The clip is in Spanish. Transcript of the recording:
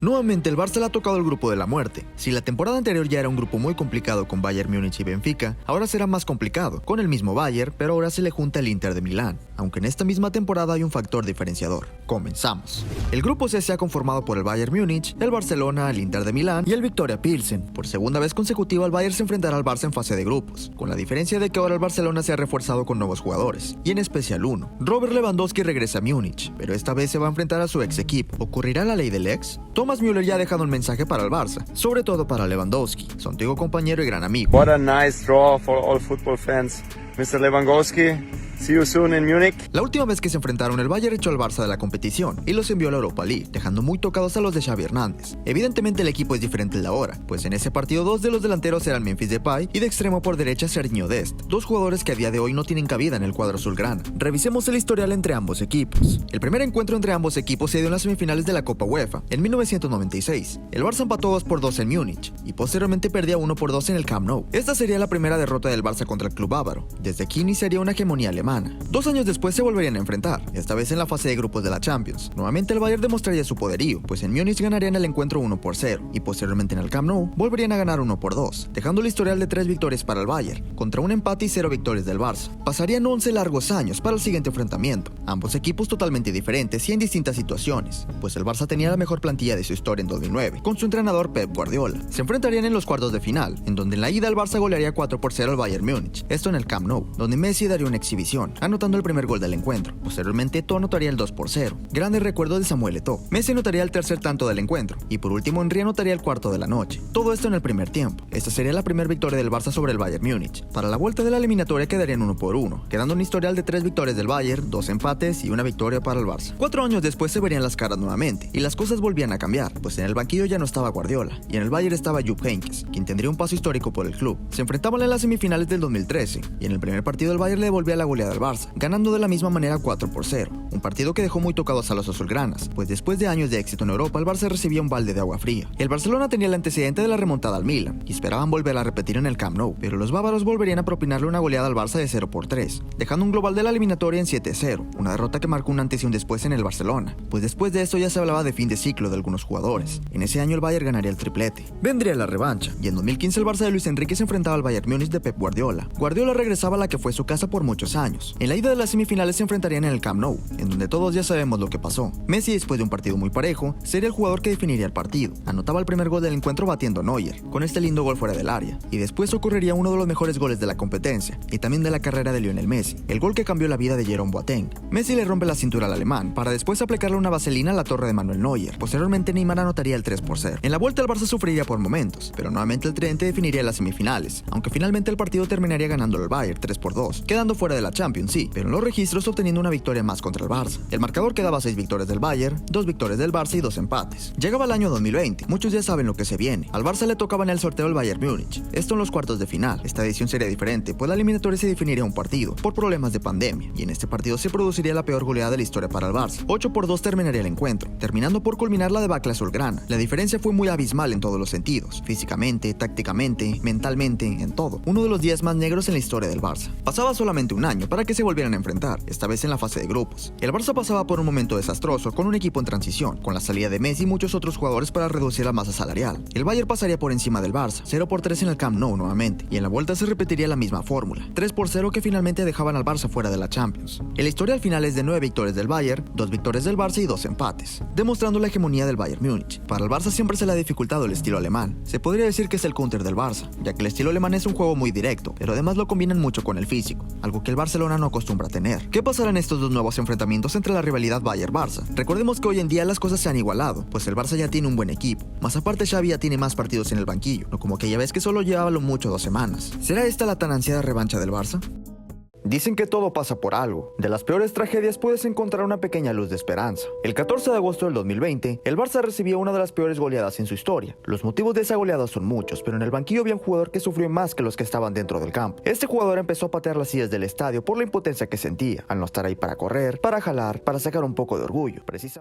Nuevamente el Barça le ha tocado el grupo de la muerte. Si la temporada anterior ya era un grupo muy complicado con Bayern Múnich y Benfica, ahora será más complicado, con el mismo Bayern, pero ahora se le junta el Inter de Milán, aunque en esta misma temporada hay un factor diferenciador. Comenzamos. El grupo C se ha conformado por el Bayern Múnich, el Barcelona, el Inter de Milán y el Viktoria Pilsen. Por segunda vez consecutiva el Bayern se enfrentará al Barça en fase de grupos, con la diferencia de que ahora el Barcelona se ha reforzado con nuevos jugadores, y en especial uno. Robert Lewandowski regresa a Múnich, pero esta vez se va a enfrentar a su ex equipo. ¿Ocurrirá la ley del ex? Thomas Müller ya ha dejado un mensaje para el Barça, sobre todo para Lewandowski, su antiguo compañero y gran amigo. What a nice draw for all football fans. Mr. Lewandowski, see you soon in Munich. La última vez que se enfrentaron, el Bayern echó al Barça de la competición y los envió a la Europa League, dejando muy tocados a los de Xavi Hernández. Evidentemente el equipo es diferente al de ahora, pues en ese partido dos de los delanteros eran Memphis Depay y de extremo por derecha Serginho Dest, dos jugadores que a día de hoy no tienen cabida en el cuadro azulgrana. Revisemos el historial entre ambos equipos. El primer encuentro entre ambos equipos se dio en las semifinales de la Copa UEFA, en 1996. El Barça empató 2-2 en Múnich y posteriormente perdía 1-2 en el Camp Nou. Esta sería la primera derrota del Barça contra el club bávaro. Desde aquí iniciaría una hegemonía alemana. 2 años después se volverían a enfrentar, esta vez en la fase de grupos de la Champions. Nuevamente el Bayern demostraría su poderío, pues en Múnich ganarían el encuentro 1-0 y posteriormente en el Camp Nou volverían a ganar 1-2, dejando el historial de 3 victorias para el Bayern, contra un empate y 0 victorias del Barça. Pasarían 11 largos años para el siguiente enfrentamiento, ambos equipos totalmente diferentes y en distintas situaciones, pues el Barça tenía la mejor plantilla de su historia en 2009, con su entrenador Pep Guardiola. Se enfrentarían en los cuartos de final, en donde en la ida el Barça golearía 4-0 al Bayern Múnich, esto en el Camp Nou, donde Messi daría una exhibición, anotando el primer gol del encuentro. Posteriormente Eto'o anotaría el 2-0. Grande recuerdo de Samuel Eto'o. Messi anotaría el tercer tanto del encuentro y por último Henry anotaría el cuarto de la noche. Todo esto en el primer tiempo. Esta sería la primera victoria del Barça sobre el Bayern Múnich. Para la vuelta de la eliminatoria quedarían 1-1, quedando un historial de 3 victorias del Bayern, 2 empates y una victoria para el Barça. 4 años después se verían las caras nuevamente y las cosas volvían a cambiar, pues en el banquillo ya no estaba Guardiola y en el Bayern estaba Jupp Heynckes, quien tendría un paso histórico por el club. Se enfrentaban en las semifinales del 2013 y en el primer partido el Bayern le devolvía la goleada al Barça, ganando de la misma manera 4-0, un partido que dejó muy tocados a los azulgranas, pues después de años de éxito en Europa el Barça recibía un balde de agua fría. El Barcelona tenía el antecedente de la remontada al Milan y esperaban volver a repetir en el Camp Nou, pero los bávaros volverían a propinarle una goleada al Barça de 0-3, dejando un global de la eliminatoria en 7-0, una derrota que marcó un antes y un después en el Barcelona, pues después de esto ya se hablaba de fin de ciclo de algunos jugadores. En ese año el Bayern ganaría el triplete. Vendría la revancha, y en 2015 el Barça de Luis Enrique se enfrentaba al Bayern Múnich de Pep Guardiola. Guardiola regresaba a la que fue su casa por muchos años. En la ida de las semifinales se enfrentarían en el Camp Nou, en donde todos ya sabemos lo que pasó. Messi, después de un partido muy parejo, sería el jugador que definiría el partido. Anotaba el primer gol del encuentro batiendo a Neuer, con este lindo gol fuera del área, y después ocurriría uno de los mejores goles de la competencia, y también de la carrera de Lionel Messi, el gol que cambió la vida de Jerome Boateng. Messi le rompe la cintura al alemán, para después aplicarle una vaselina a la torre de Manuel Neuer. Posteriormente Neymar anotaría el 3-0. En la vuelta el Barça sufriría por momentos, pero nuevamente el tridente definiría las semifinales, aunque finalmente el partido terminaría ganando el Bayern 3-2, quedando fuera de la Champions, sí, pero en los registros obteniendo una victoria más contra el Barça. El marcador quedaba 6 victorias del Bayern, 2 victorias del Barça y 2 empates. Llegaba el año 2020, muchos ya saben lo que se viene. Al Barça le tocaba en el sorteo el Bayern Múnich, esto en los cuartos de final. Esta edición sería diferente, pues la eliminatoria se definiría un partido, por problemas de pandemia, y en este partido se produciría la peor goleada de la historia para el Barça. 8-2 terminaría el encuentro, terminando por culminar la debacle azulgrana. La diferencia fue muy abismal en todos los sentidos, físicamente, tácticamente, mentalmente, en todo. Uno de los días más negros en la historia del Barça. Pasaba solamente un año para que se volvieran a enfrentar, esta vez en la fase de grupos. El Barça pasaba por un momento desastroso con un equipo en transición, con la salida de Messi y muchos otros jugadores para reducir la masa salarial. El Bayern pasaría por encima del Barça, 0-3 en el Camp Nou nuevamente, y en la vuelta se repetiría la misma fórmula, 3-0 que finalmente dejaban al Barça fuera de la Champions. El historial final es de 9 victorias del Bayern, 2 victorias del Barça y 2 empates, demostrando la hegemonía del Bayern Múnich. Para el Barça siempre se le ha dificultado el estilo alemán. Se podría decir que es el counter del Barça, ya que el estilo alemán es un juego muy directo, pero además lo combinan mucho con el físico, algo que el Barcelona no acostumbra a tener. ¿Qué pasará en estos dos nuevos enfrentamientos entre la rivalidad Bayern-Barça? Recordemos que hoy en día las cosas se han igualado, pues el Barça ya tiene un buen equipo. Más aparte Xavi ya tiene más partidos en el banquillo, no como aquella vez que solo llevaba lo mucho 2 semanas. ¿Será esta la tan ansiada revancha del Barça? Dicen que todo pasa por algo. De las peores tragedias puedes encontrar una pequeña luz de esperanza. El 14 de agosto del 2020, el Barça recibió una de las peores goleadas en su historia. Los motivos de esa goleada son muchos, pero en el banquillo había un jugador que sufrió más que los que estaban dentro del campo. Este jugador empezó a patear las sillas del estadio por la impotencia que sentía, al no estar ahí para correr, para jalar, para sacar un poco de orgullo. Precisamente